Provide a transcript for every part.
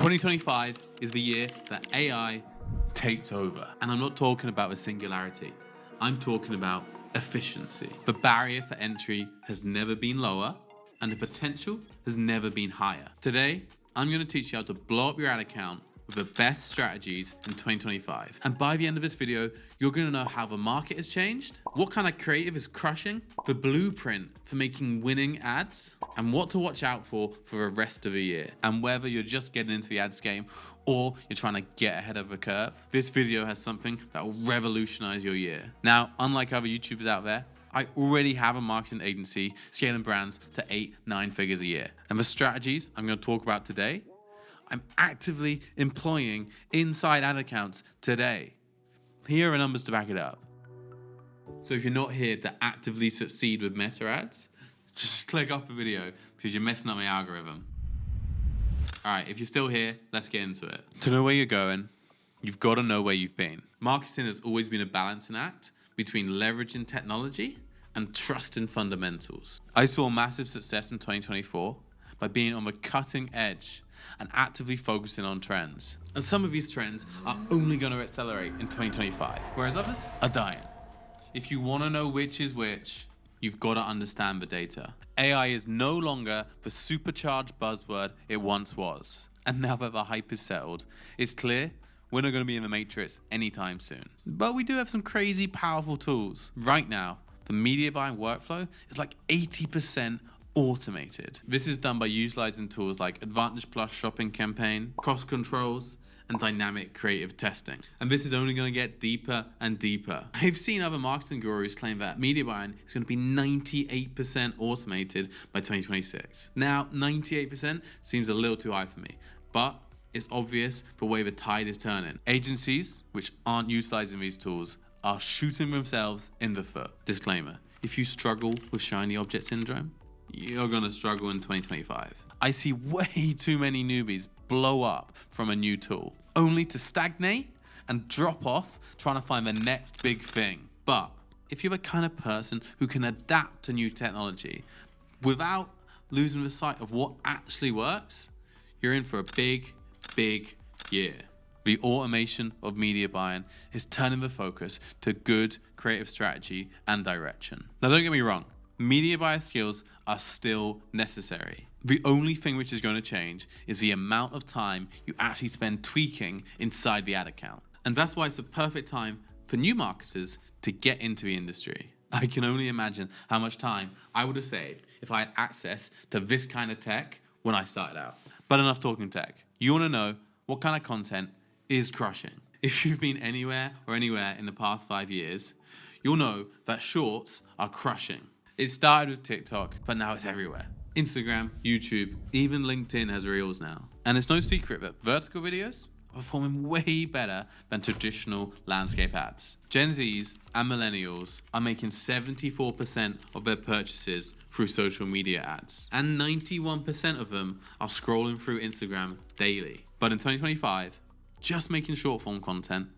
2025 is the year that AI takes over. And I'm not talking about a singularity. I'm talking about efficiency. The barrier for entry has never been lower, and the potential has never been higher. Today, I'm going to teach you how to blow up your ad account with the best strategies in 2025. And by the end of this video, you're going to know how the market has changed, what kind of creative is crushing, the blueprint for making winning ads, and what to watch out for the rest of the year. And whether you're just getting into the ads game or you're trying to get ahead of the curve, this video has something that will revolutionize your year. Now, unlike other YouTubers out there, I already have a marketing agency scaling brands to 8-9 figures a year. And the strategies I'm going to talk about today, I'm actively employing inside ad accounts today. Here are numbers to back it up. So if you're not here to actively succeed with meta ads, just click off the video because you're messing up my algorithm. All right, if you're still here, let's get into it. To know where you're going, you've got to know where you've been. Marketing has always been a balancing act between leveraging technology and trust in fundamentals. I saw massive success in 2024 by being on the cutting edge and actively focusing on trends. And some of these trends are only going to accelerate in 2025, whereas others are dying. If you want to know which is which, you've got to understand the data. AI is no longer the supercharged buzzword it once was. And now that the hype is settled, it's clear we're not going to be in the matrix anytime soon. But we do have some crazy powerful tools. Right now, the media buying workflow is like 80% automated. This is done by utilizing tools like Advantage Plus shopping campaign, cost controls, and dynamic creative testing. And this is only going to get deeper and deeper. I've seen other marketing gurus claim that media buying is going to be 98% automated by 2026. Now, 98% seems a little too high for me, but it's obvious the way the tide is turning. Agencies which aren't utilizing these tools are shooting themselves in the foot. Disclaimer: if you struggle with shiny object syndrome, you're gonna struggle in 2025. I see way too many newbies blow up from a new tool, only to stagnate and drop off trying to find the next big thing. But if you're the kind of person who can adapt to new technology without losing the sight of what actually works, you're in for a big year. The automation of media buying is turning the focus to good creative strategy and direction. Now, don't get me wrong, media buyer skills are still necessary. The only thing which is going to change is the amount of time you actually spend tweaking inside the ad account. And that's why it's a perfect time for new marketers to get into the industry. I can only imagine how much time I would have saved if I had access to this kind of tech when I started out. But enough talking tech. You want to know what kind of content is crushing. If you've been anywhere in the past 5 years, you'll know that shorts are crushing. It started with TikTok, but now it's everywhere. Instagram, YouTube, even LinkedIn has Reels now. And it's no secret that vertical videos are performing way better than traditional landscape ads. Gen Zs and millennials are making 74% of their purchases through social media ads. And 91% of them are scrolling through Instagram daily. But in 2025, just making short form content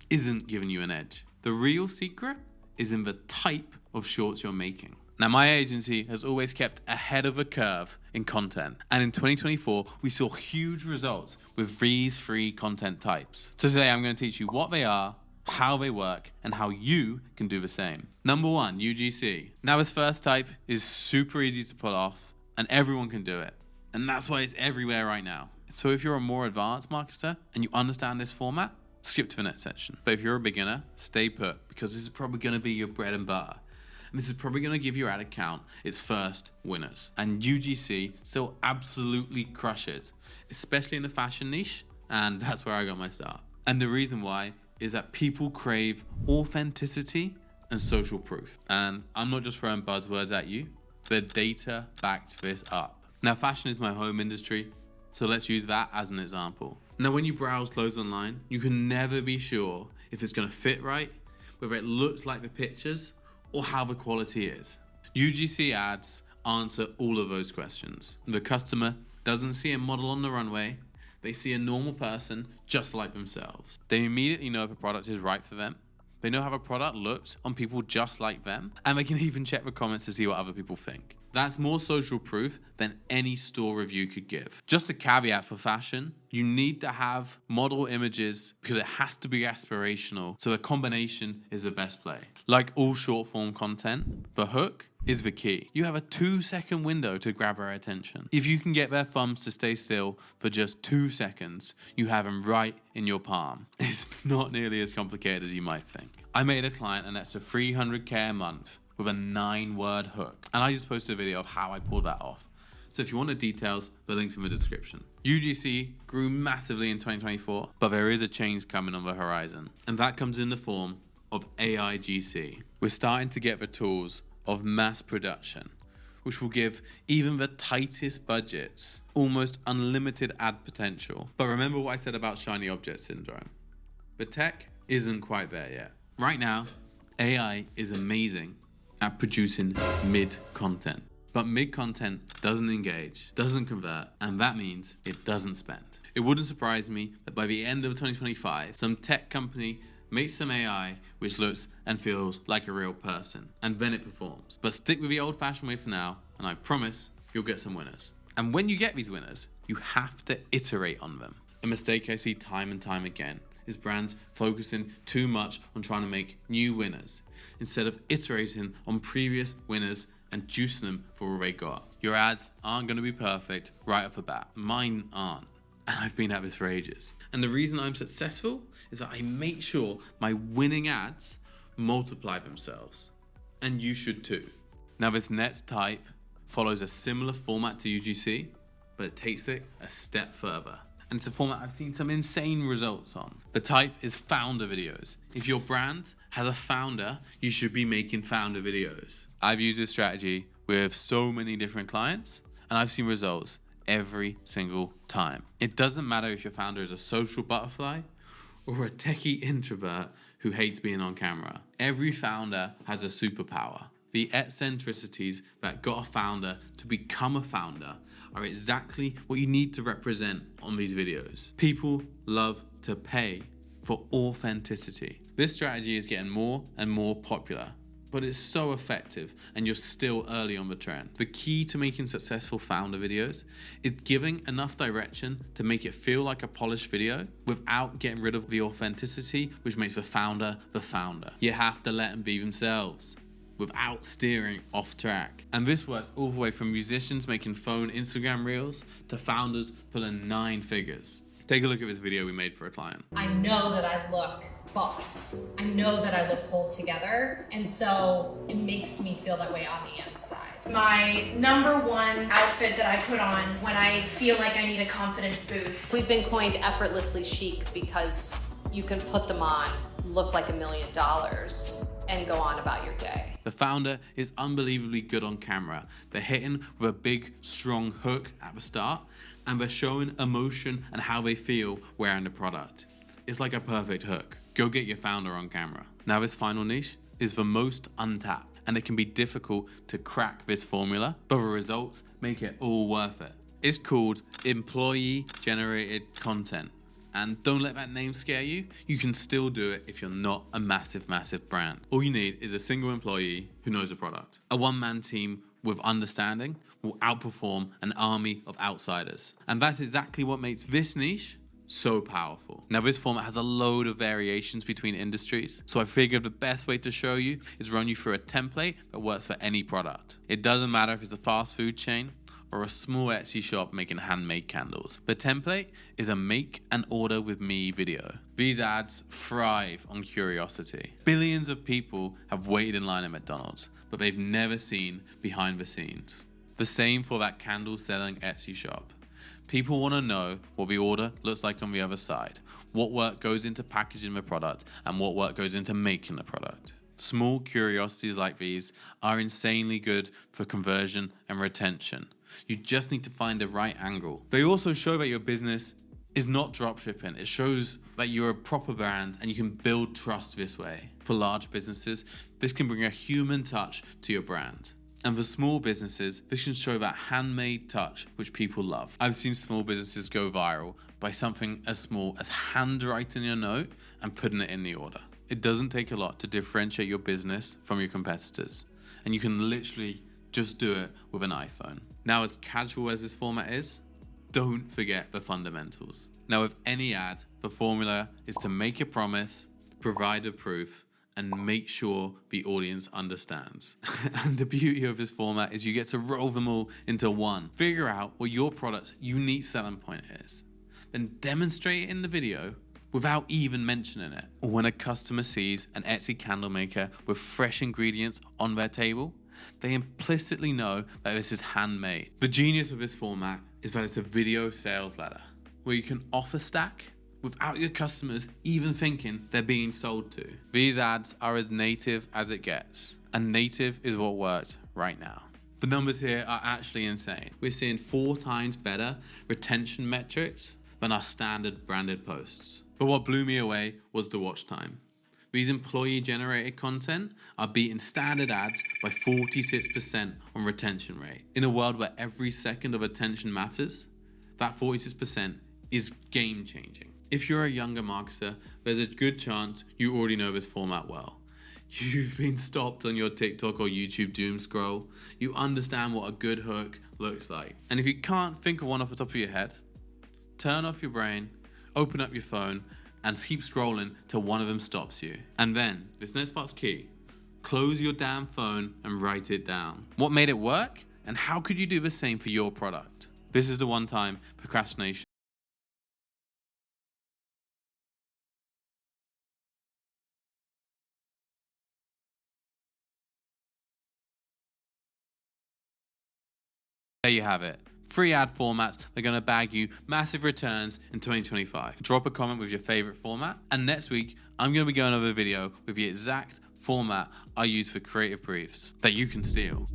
isn't giving you an edge. The real secret is in the type of shorts you're making. Now, my agency has always kept ahead of the curve in content. And in 2024, we saw huge results with these 3 content types. So today I'm going to teach you what they are, how they work, and how you can do the same. Number 1, UGC. Now, this first type is super easy to pull off and everyone can do it. And that's why it's everywhere right now. So if you're a more advanced marketer and you understand this format, skip to the next section. But if you're a beginner, stay put, because this is probably going to be your bread and butter. And this is probably going to give your ad account its first winners. And UGC still absolutely crushes, especially in the fashion niche. And that's where I got my start. And the reason why is that people crave authenticity and social proof. And I'm not just throwing buzzwords at you. The data backs this up. Now, fashion is my home industry, so let's use that as an example. Now, when you browse clothes online, you can never be sure if it's going to fit right, whether it looks like the pictures, or how the quality is. UGC ads answer all of those questions. The customer doesn't see a model on the runway, they see a normal person just like themselves. They immediately know if a product is right for them, They know how a product looks on people just like them, and they can even check the comments to see what other people think. That's more social proof than any store review could give. Just a caveat for fashion, you need to have model images because it has to be aspirational, so a combination is the best play. Like all short form content, the hook is the key. You have a 2-second window to grab their attention. If you can get their thumbs to stay still for just 2 seconds, you have them right in your palm. It's not nearly as complicated as you might think. I made a client an extra $300K a month with a 9-word hook, and I just posted a video of how I pulled that off. So if you want the details, the link's in the description. UGC grew massively in 2024, but there is a change coming on the horizon, and that comes in the form of AIGC. We're starting to get the tools of mass production, which will give even the tightest budgets almost unlimited ad potential. But remember what I said about shiny object syndrome. The tech isn't quite there yet. Right now, AI is amazing at producing mid-content. But mid-content doesn't engage, doesn't convert, and that means it doesn't spend. It wouldn't surprise me that by the end of 2025, some tech company makes some AI which looks and feels like a real person, and then it performs. But stick with the old-fashioned way for now, and I promise you'll get some winners. And when you get these winners, you have to iterate on them. A mistake I see time and time again is brands focusing too much on trying to make new winners instead of iterating on previous winners and juicing them for what they got. Your ads aren't going to be perfect right off the bat. Mine aren't. And I've been at this for ages. And the reason I'm successful is that I make sure my winning ads multiply themselves. And you should too. Now this next type follows a similar format to UGC, but it takes it a step further. And it's a format I've seen some insane results on. The type is founder videos. If your brand has a founder, you should be making founder videos. I've used this strategy with so many different clients, and I've seen results every single time. It doesn't matter if your founder is a social butterfly or a techie introvert who hates being on camera. Every founder has a superpower. The eccentricities that got a founder to become a founder are exactly what you need to represent on these videos. People love to pay for authenticity. This strategy is getting more and more popular, but it's so effective and you're still early on the trend. The key to making successful founder videos is giving enough direction to make it feel like a polished video without getting rid of the authenticity which makes the founder the founder. You have to let them be themselves without steering off track. And this works all the way from musicians making phone Instagram reels to founders pulling 9 figures. Take a look at this video we made for a client. I know that I look boss. I know that I look pulled together. And so it makes me feel that way on the inside. My number one outfit that I put on when I feel like I need a confidence boost. We've been coined effortlessly chic because you can put them on, look like $1 million, and go on about your day. The founder is unbelievably good on camera. They're hitting with a big, strong hook at the start, and they're showing emotion and how they feel wearing the product. It's like a perfect hook. Go get your founder on camera. Now this final niche is the most untapped, and it can be difficult to crack this formula, but the results make it all worth it. It's called employee-generated content. And don't let that name scare you. You can still do it if you're not a massive brand. All you need is a single employee who knows the product. A one-man team with understanding will outperform an army of outsiders. And that's exactly what makes this niche so powerful. Now this format has a load of variations between industries, so I figured the best way to show you is run you through a template that works for any product. It doesn't matter if it's a fast food chain or a small Etsy shop making handmade candles. The template is a make and order with me video. These ads thrive on curiosity. Billions of people have waited in line at McDonald's, but they've never seen behind the scenes. The same for that candle selling Etsy shop. People want to know what the order looks like on the other side, what work goes into packaging the product, and what work goes into making the product. Small curiosities like these are insanely good for conversion and retention. You just need to find the right angle. They also show that your business is not dropshipping. It shows that you're a proper brand and you can build trust this way. For large businesses, this can bring a human touch to your brand. And for small businesses, this can show that handmade touch which people love. I've seen small businesses go viral by something as small as handwriting a note and putting it in the order. It doesn't take a lot to differentiate your business from your competitors, and you can literally just do it with an iPhone. Now, as casual as this format is, don't forget the fundamentals. Now, with any ad, the formula is to make a promise, provide a proof, and make sure the audience understands. And the beauty of this format is you get to roll them all into one. Figure out what your product's unique selling point is, then demonstrate it in the video without even mentioning it. When a customer sees an Etsy candle maker with fresh ingredients on their table, they implicitly know that this is handmade. The genius of this format is that it's a video sales ladder where you can offer stack without your customers even thinking they're being sold to. These ads are as native as it gets, and native is what worked right now. The numbers here are actually insane. We're seeing 4 times better retention metrics than our standard branded posts. But what blew me away was the watch time. These employee-generated content are beating standard ads by 46% on retention rate. In a world where every second of attention matters, that 46% is game-changing. If you're a younger marketer, there's a good chance you already know this format well. You've been stopped on your TikTok or YouTube doom scroll. You understand what a good hook looks like. And if you can't think of one off the top of your head, turn off your brain, open up your phone, and keep scrolling till one of them stops you. And then, this next part's key. Close your damn phone and write it down. What made it work? And how could you do the same for your product? This is the one-time procrastination. There you have it. 3 ad formats that are going to bag you massive returns in 2025. Drop a comment with your favorite format, and next week I'm going to be going over a video with the exact format I use for creative briefs that you can steal.